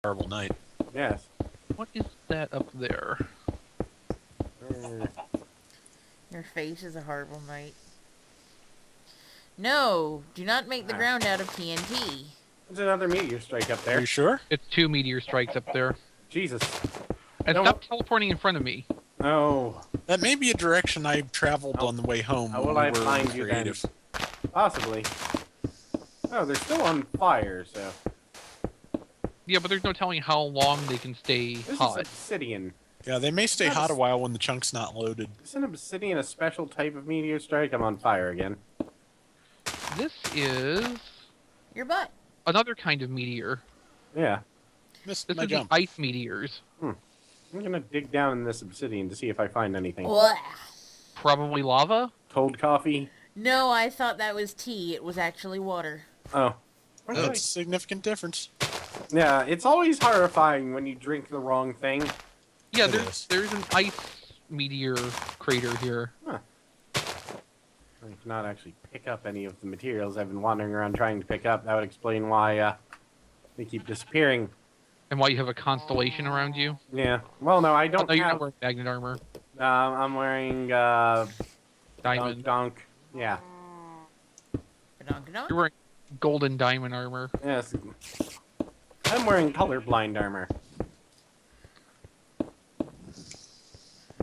horrible night. Yes. What is that up there? Your face is a horrible night. No, do not make the ground out of TNT. There's another meteor strike up Are there. you sure? It's 2 meteor strikes up there. Jesus. And No. stop teleporting in front of me. Oh. That may be a direction I traveled Oh. on the way home. How when will we I were find you then? creative. Possibly. Oh, they're still on fire, so. Yeah, but there's no telling how long they can stay This hot. is obsidian. Yeah, they may stay That hot a is- while when the chunk's not loaded. Isn't obsidian a special type of meteor strike? I'm on fire again. This is Your butt. another kind of meteor. Yeah. Missed This my is jump. the ice meteors. I'm gonna dig down in this obsidian to see if I find anything. Blah. Probably lava? Cold coffee? No, I thought that was tea. It was actually water. Oh. Why did That's a significant difference. Yeah, it's always horrifying when you drink the wrong thing. Yeah, It is. there's an ice meteor crater here. I cannot actually pick up any of the materials I've been wandering around trying to pick up. That would explain why they keep disappearing. And why you have a constellation around you. Yeah. Well, no, I Oh, don't no, you're not have... wearing magnet armor. I'm wearing, Diamond. Donk. Yeah. You're wearing golden diamond armor. Yes. I'm wearing colorblind armor.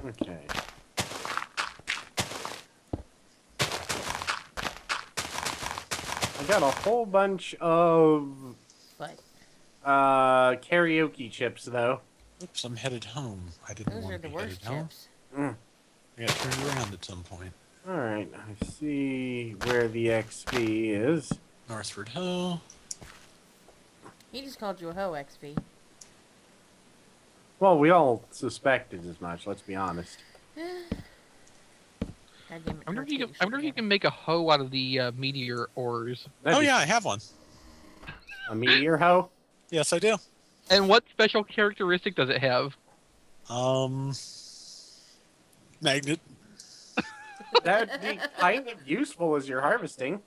Okay. I got a whole bunch of What? karaoke chips though. Oops, I'm headed home. I didn't Those are want the to be headed worst home. chips. I got turned around at some point. Alright, I see where the ExVee is. Northward Ho. He just called you a hoe, ExVee. Well, we all suspected as much, let's be honest. God damn it, I wonder if you North can, I wonder if you can make a hoe out of the meteor ores. That'd Oh be yeah, I have one. A meteor hoe? Yes, I do. And what special characteristic does it have? Magnet. That'd be kind of useful as you're harvesting.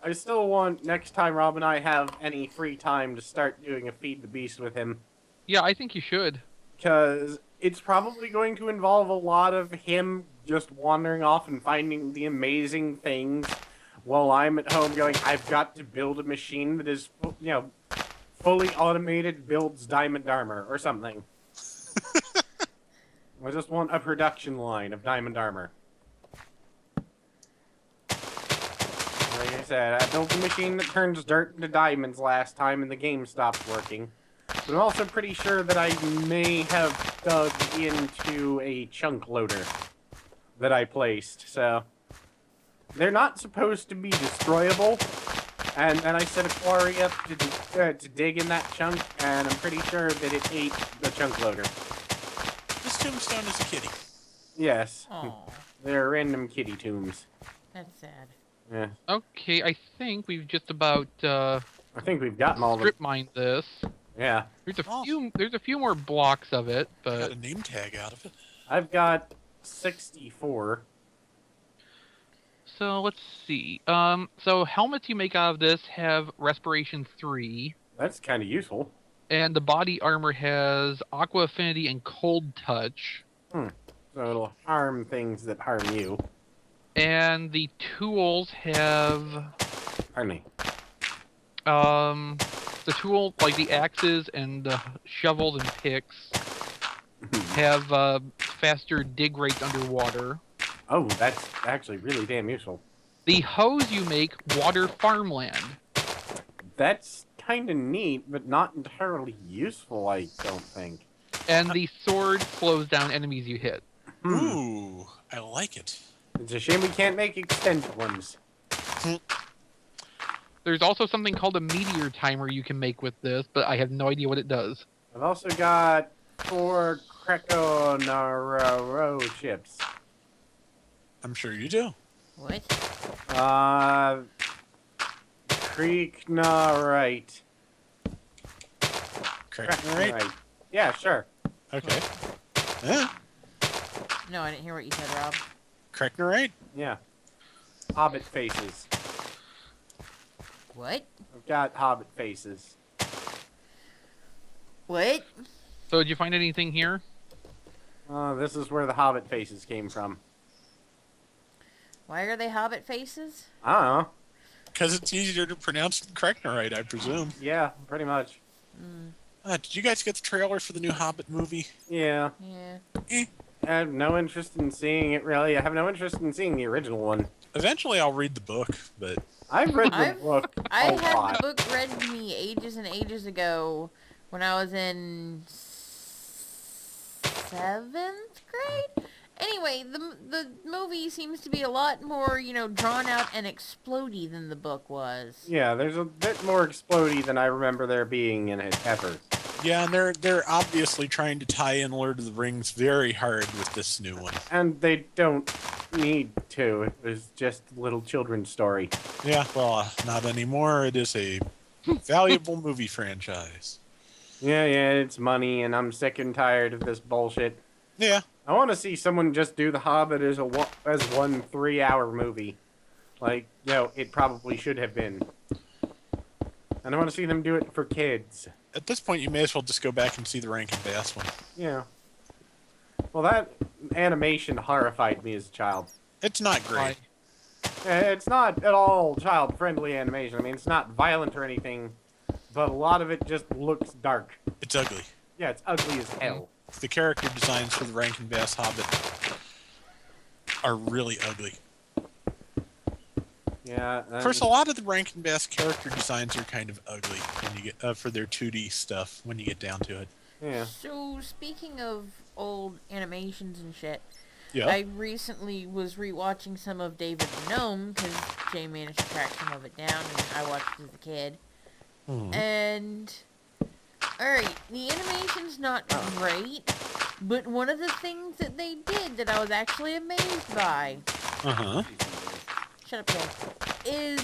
I still want, next time Rob and I have any free time, to start doing a Feed the Beast with him. Yeah, I think you should. Because it's probably going to involve a lot of him just wandering off and finding the amazing things while I'm at home going, I've got to build a machine that is, fully automated, builds diamond armor or something. I just want a production line of diamond armor. Like I said, I built a machine that turns dirt into diamonds last time and the game stopped working. But I'm also pretty sure that I may have dug into a chunk loader that I placed, so... They're not supposed to be destroyable, and then I set a quarry up to dig in that chunk, and I'm pretty sure that it ate the chunk loader. This tombstone is a kitty. Yes. Oh, They're random kitty tombs. that's sad. Yeah. Okay, I think we've just about I think we've gotten all the... strip mined this. Yeah. There's a few more blocks of it, Got but a name tag out of it. I've got 64. so let's see. So helmets you make out of this have respiration 3, That's kind of useful. and the body armor has aqua affinity and cold touch. So it'll harm things that harm you. And the tools have Pardon me. the tool like the axes and the shovels and picks have faster dig rates underwater. Oh, that's actually really damn useful. The hose you make water farmland. That's kind of neat, but not entirely useful, I don't think. And the sword slows down enemies you hit. Ooh, I like it. It's a shame we can't make extended ones. There's also something called a meteor timer you can make with this, but I have no idea what it does. I've also got 4 Creconaro chips. I'm sure you do. What? Creeknorite. Correct. Right? Yeah, sure. Okay. Yeah. No, I didn't hear what you said, Rob. Correct. Right? Yeah. Hobbit faces. What? I've got hobbit faces. What? So did you find anything here? This is where the Hobbit faces came from. Why are they hobbit faces? I don't know. Because it's easier to pronounce than Krecknerite, I presume. Yeah, pretty much. Did you guys get the trailer for the new Hobbit movie? Yeah. Yeah. I have no interest in seeing it, really. I have no interest in seeing the original one. Eventually, I'll read the book, but I've read the book I a had lot. the book read to me ages and ages ago when I was in 7th grade. Anyway, the movie seems to be a lot more, drawn out and explodey than the book was. Yeah, there's a bit more explodey than I remember there being in it ever. yeah, and they're obviously trying to tie in Lord of the Rings very hard with this new one. And they don't need to. It was just a little children's story. Yeah, well, not anymore. It is a valuable movie franchise. Yeah, it's money, and I'm sick and tired of this bullshit. Yeah, I want to see someone just do The Hobbit as one 3-hour movie. Like, it probably should have been. And I want to see them do it for kids. at this point, you may as well just go back and see the Rankin Bass one. Yeah. Well, that animation horrified me as a child. It's not great. It's not at all child-friendly animation. I mean, it's not violent or anything, but a lot of it just looks dark. It's ugly. Yeah, it's ugly as hell. The character designs for the Rankin Bass Hobbit are really ugly. Yeah. Of course, a lot of the Rankin Bass character designs are kind of ugly when you get for their 2D stuff when you get down to it. Yeah. So, speaking of old animations and shit, Yeah. I recently was rewatching some of David the Gnome because Jay managed to track some of it down, and I watched it as a kid. And alright, the animation's not great, but one of the things that they did that I was actually amazed by, shut up, Jay, is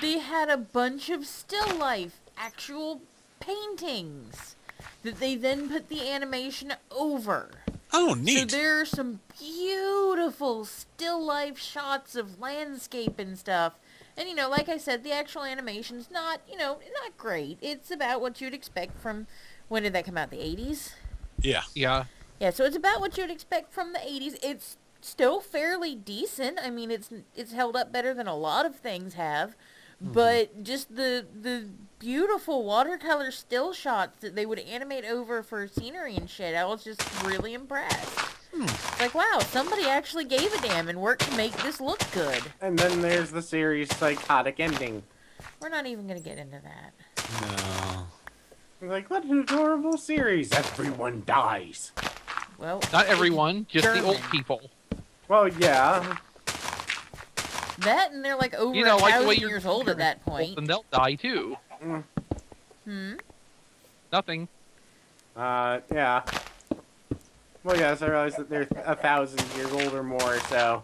they had a bunch of still life, actual paintings that they then put the animation over. Oh, So neat. there are some beautiful still life shots of landscape and stuff. And, like I said, the actual animation's not, not great. It's about what you'd expect from, when did that come out, the 80s? Yeah. Yeah. Yeah, so it's about what you'd expect from the 80s. It's still fairly decent. I mean, it's held up better than a lot of things have. But just the beautiful watercolor still shots that they would animate over for scenery and shit, I was just really impressed. It's like, wow, somebody actually gave a damn and worked to make this look good. And then there's the series' psychotic ending. We're not even going to get into that. No. Like, what an adorable series. Everyone dies. Well, Not everyone, just the old German. people. Well, yeah. That and they're like over You know, like the way 1,000 you're years old at that point. And they'll die too. Nothing. Yeah. Well, yes, I realize that they're 1,000 years old or more, so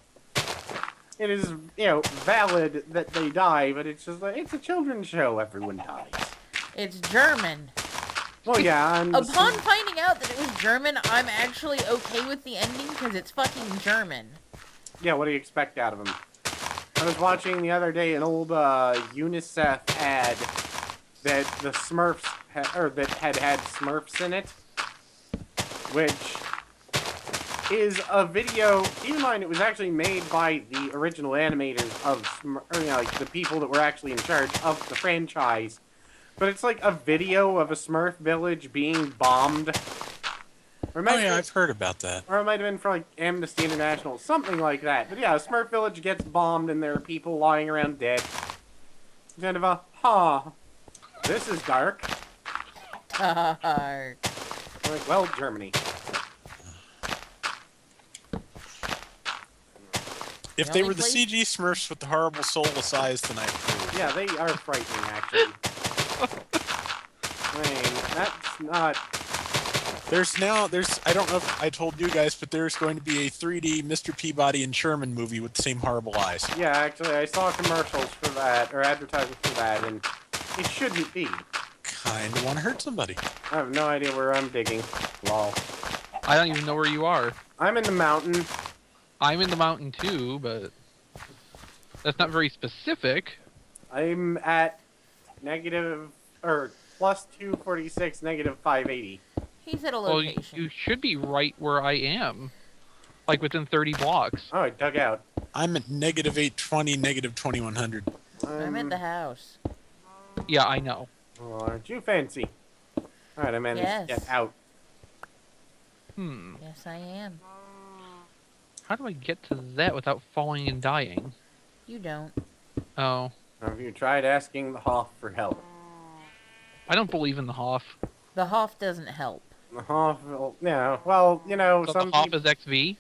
it is, valid that they die, but it's just like, it's a children's show, everyone dies. It's German. Well, yeah, and Upon finding out that it was German, I'm actually okay with the ending because it's fucking German. yeah, what do you expect out of them? I was watching the other day an old UNICEF ad that the Smurfs that had Smurfs in it, which is a video. Keep in mind, it was actually made by the original animators of the people that were actually in charge of the franchise. But it's like a video of a Smurf village being bombed. Or it might Oh, have yeah, been- I've heard about that. Or it might have been for, like, Amnesty International, something like that. But yeah, a Smurf village gets bombed and there are people lying around dead. Kind of a, this is dark. Dark. Like, well, Germany. If The they only were the place- CG Smurfs with the horrible soulless eyes, then I'd approve. Yeah, they are frightening, actually. I mean, that's not... I don't know if I told you guys, but there's going to be a 3D Mr. Peabody and Sherman movie with the same horrible eyes. Yeah, actually, I saw commercials for that, or advertisements for that, and it shouldn't be. Kinda want to hurt somebody. I have no idea where I'm digging. Lol. I don't even know where you are. I'm in the mountain. I'm in the mountain too, but that's not very specific. I'm at negative, or plus 246, negative 580. He's at a Well, location. you should be right where I am. Like within 30 blocks. Oh, it dug out. I'm at negative 820, negative 2100. I'm at the house. Yeah, I know. Oh, aren't you fancy? Alright, I managed to Yes. get out. Yes, I am. How do I get to that without falling and dying? You don't. Oh. Have you tried asking the Hoff for help? I don't believe in the Hoff. The Hoff doesn't help. The Hoff, well, you know, So some the Hoff people... is XV?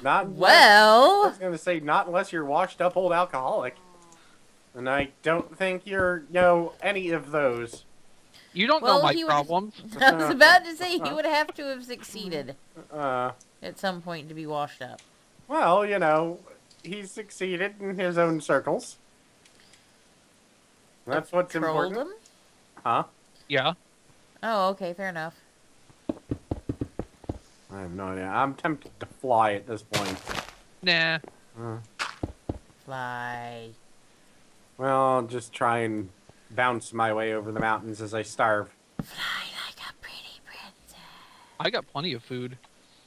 Not I Well, was gonna say, not unless you're washed up old alcoholic. And I don't think you're, any of those. You don't Well, know my he was- problems. I was about to say he would have to have succeeded Well, at some point to be washed up. he succeeded in his own circles. That's what's Trolled important. him? Huh? Yeah. Oh, okay, fair enough. I have no idea. I'm tempted to fly at this point. Nah. Fly. Well, I'll just try and bounce my way over the mountains as I starve. Fly like a pretty princess. I got plenty of food.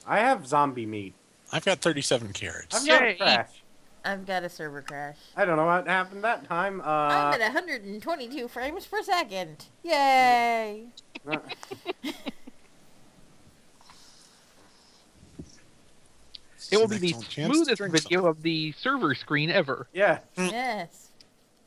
I have zombie meat. I've got 37 carrots. I've got Yay! trash. I've got a server crash. I don't know what happened that time. I'm at 122 frames per second. Yay! It will be the Excellent chance to smoothest drink video of the server screen ever. Yeah. Yes.